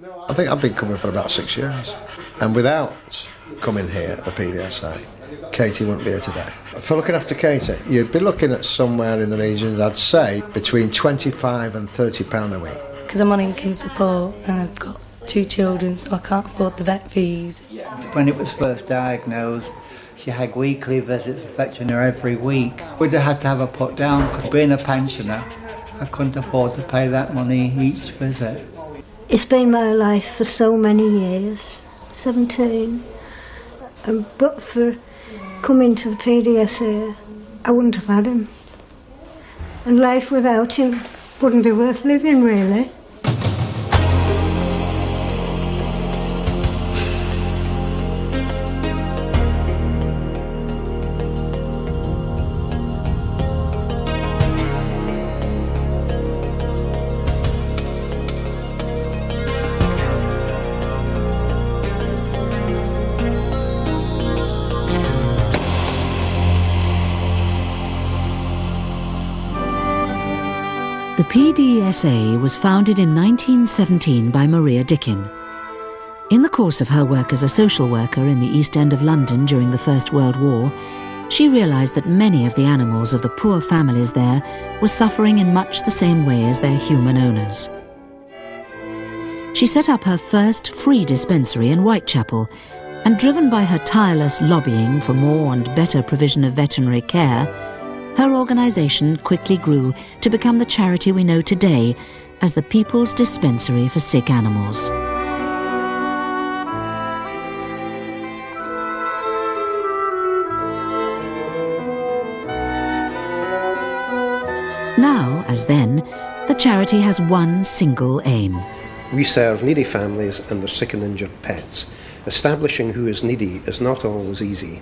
I think I've been coming for about 6 years. And without coming here at the PDSA, Katie wouldn't be here today. For looking after Katie, you'd be looking at somewhere in the regions, I'd say, between £25 and £30 a week. Because I'm on income support and I've got 2 children, so I can't afford the vet fees. When it was first diagnosed, she had weekly visits affecting her every week. We'd have had to have her put down because being a pensioner, I couldn't afford to pay that money each visit. It's been my life for so many years, 17. But for coming to the PDSA, I wouldn't have had him. And life without him wouldn't be worth living, really. The PDSA was founded in 1917 by Maria Dickin. In the course of her work as a social worker in the East End of London during the First World War, she realised that many of the animals of the poor families there were suffering in much the same way as their human owners. She set up her first free dispensary in Whitechapel, and driven by her tireless lobbying for more and better provision of veterinary care, her organisation quickly grew to become the charity we know today as the People's Dispensary for Sick Animals. Now, as then, the charity has one single aim. We serve needy families and their sick and injured pets. Establishing who is needy is not always easy.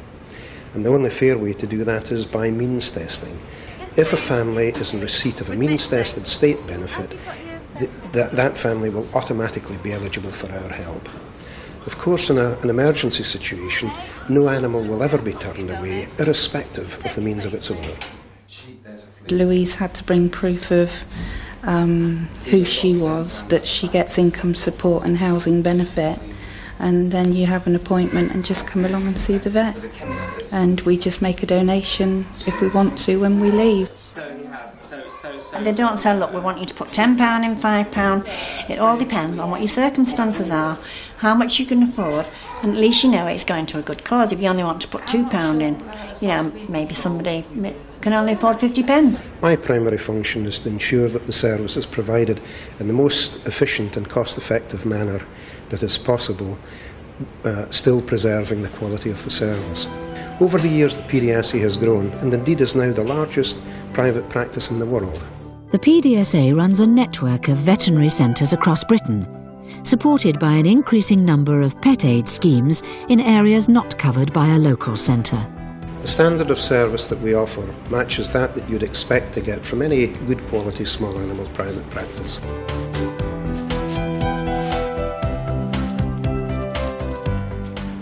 And the only fair way to do that is by means testing. If a family is in receipt of a means-tested state benefit, that family will automatically be eligible for our help. Of course, in an emergency situation, no animal will ever be turned away, irrespective of the means of its owner. Louise had to bring proof of who she was, that she gets income support and housing benefit. And then you have an appointment and just come along and see the vet. And we just make a donation if we want to when we leave. And they don't say, look, we want you to put £10 in, £5. It all depends on what your circumstances are, how much you can afford, and at least you know it's going to a good cause. If you only want to put £2 in, you know, maybe somebody can only afford 50p. My primary function is to ensure that the service is provided in the most efficient and cost-effective manner that is possible, still preserving the quality of the service. Over the years, the PDSA has grown and indeed is now the largest private practice in the world. The PDSA runs a network of veterinary centres across Britain, supported by an increasing number of pet aid schemes in areas not covered by a local centre. The standard of service that we offer matches that you'd expect to get from any good quality small animal private practice.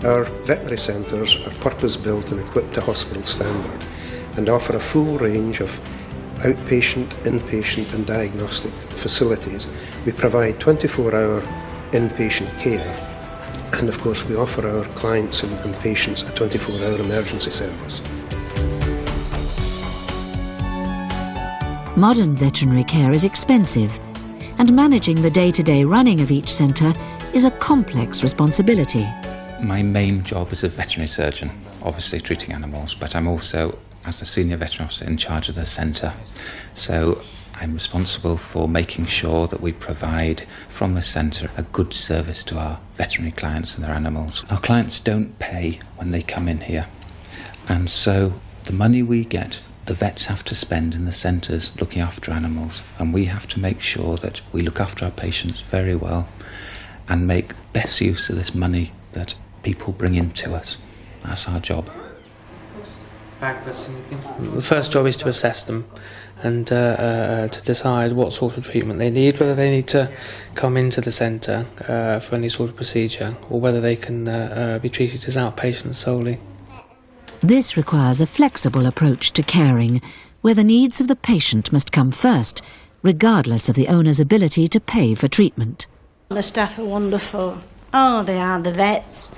Our veterinary centres are purpose-built and equipped to hospital standard and offer a full range of outpatient, inpatient and diagnostic facilities. We provide 24-hour inpatient care, and of course we offer our clients and patients a 24-hour emergency service. Modern veterinary care is expensive, and managing the day-to-day running of each centre is a complex responsibility. My main job is a veterinary surgeon, obviously treating animals, but I'm also, as a senior veterinary officer, in charge of the centre. So I'm responsible for making sure that we provide from the centre a good service to our veterinary clients and their animals. Our clients don't pay when they come in here, and so the money we get, the vets have to spend in the centres looking after animals, and we have to make sure that we look after our patients very well and make best use of this money that people bring in to us. That's our job. The first job is to assess them and to decide what sort of treatment they need, whether they need to come into the centre for any sort of procedure or whether they can be treated as outpatients solely. This requires a flexible approach to caring, where the needs of the patient must come first, regardless of the owner's ability to pay for treatment. The staff are wonderful. Oh, they are, the vets,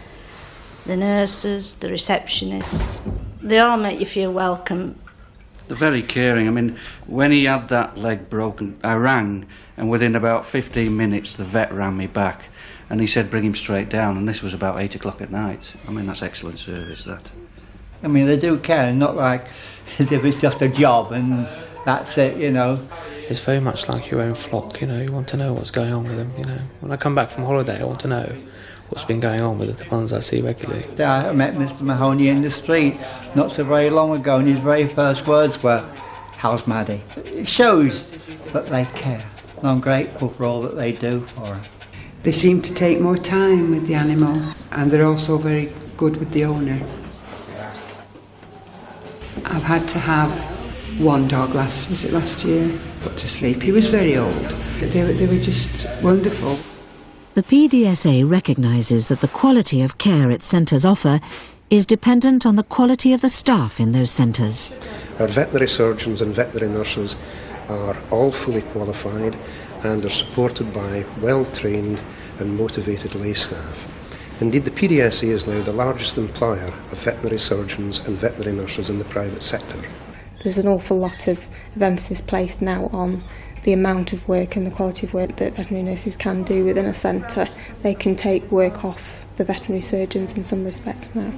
the nurses, the receptionists. They all make you feel welcome. They're very caring. I mean, when he had that leg broken, I rang, and within about 15 minutes the vet rang me back, and he said bring him straight down, and this was about 8 o'clock at night. I mean, that's excellent service, that. I mean, they do care, not like as if it's just a job and that's it, you know. It's very much like your own flock, you know, you want to know what's going on with them, you know. When I come back from holiday, I want to know what's been going on with the ones I see regularly. I met Mr Mahoney in the street not so very long ago, and his very first words were, "How's Maddie?" It shows that they care, and I'm grateful for all that they do for her. They seem to take more time with the animal, and they're also very good with the owner. I've had to have one dog last year, put to sleep. He was very old. They were just wonderful. The PDSA recognises that the quality of care its centres offer is dependent on the quality of the staff in those centres. Our veterinary surgeons and veterinary nurses are all fully qualified and are supported by well-trained and motivated lay staff. Indeed, the PDSA is now the largest employer of veterinary surgeons and veterinary nurses in the private sector. There's an awful lot of emphasis placed now on the amount of work and the quality of work that veterinary nurses can do within a centre. They can take work off the veterinary surgeons in some respects now.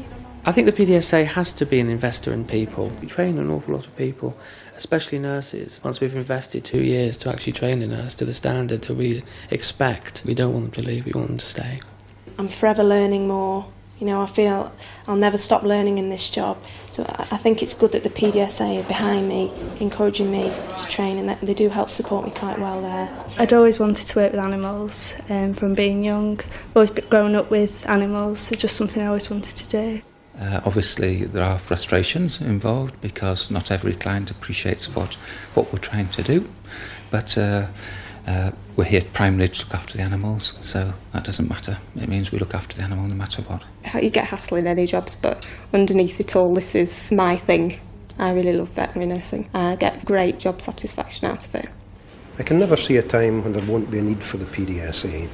I think the PDSA has to be an investor in people. We train an awful lot of people, especially nurses. Once we've invested 2 years to actually train a nurse to the standard that we expect, we don't want them to leave, we want them to stay. I'm forever learning more. You know, I feel I'll never stop learning in this job. So I think it's good that the PDSA are behind me, encouraging me to train, and that they do help support me quite well there. I'd always wanted to work with animals from being young. I've always grown up with animals. It's just something I always wanted to do. Obviously there are frustrations involved because not every client appreciates what we're trying to do, but we're here primarily to look after the animals, so that doesn't matter. It means we look after the animal no matter what. You get hassle in any jobs, but underneath it all, this is my thing. I really love veterinary nursing. I get great job satisfaction out of it. I can never see a time when there won't be a need for the PDSA.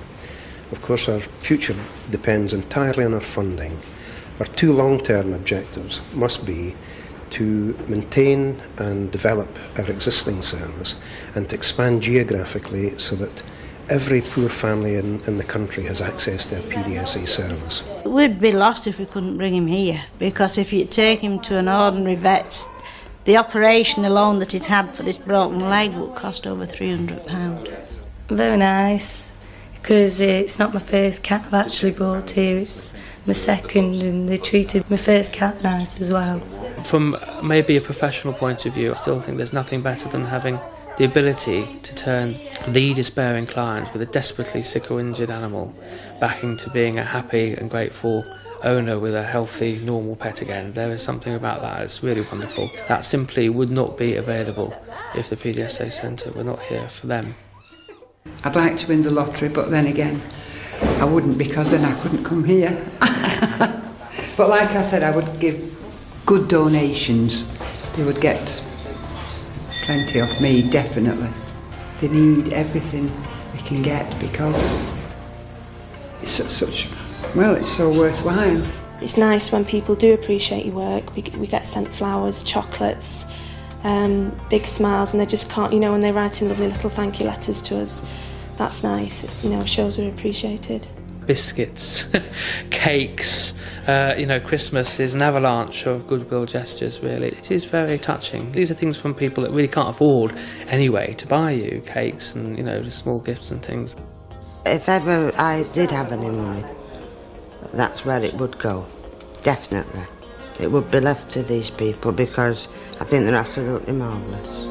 Of course, our future depends entirely on our funding. Our 2 long-term objectives must be to maintain and develop our existing service and to expand geographically so that every poor family in the country has access to a PDSA service. We'd be lost if we couldn't bring him here, because if you take him to an ordinary vet, the operation alone that he's had for this broken leg would cost over £300. Very nice, because it's not my first cat I've actually brought here, it's my second, and they treated my first cat nice as well. From maybe a professional point of view, I still think there's nothing better than having the ability to turn the despairing client with a desperately sick or injured animal back into being a happy and grateful owner with a healthy, normal pet again. There is something about that, it's really wonderful. That simply would not be available if the PDSA centre were not here for them. I'd like to win the lottery, but then again, I wouldn't, because then I couldn't come here. But like I said, I would give good donations. They would get plenty of me, definitely. They need everything they can get because it's it's so worthwhile. It's nice when people do appreciate your work. We get sent flowers, chocolates, big smiles, and they just can't, you know, when they write in lovely little thank you letters to us. That's nice, you know, shows we're appreciated. Biscuits, cakes, Christmas is an avalanche of goodwill gestures, really. It is very touching. These are things from people that really can't afford anyway to buy you cakes and, the small gifts and things. If ever I did have any money, that's where it would go, definitely. It would be left to these people because I think they're absolutely marvellous.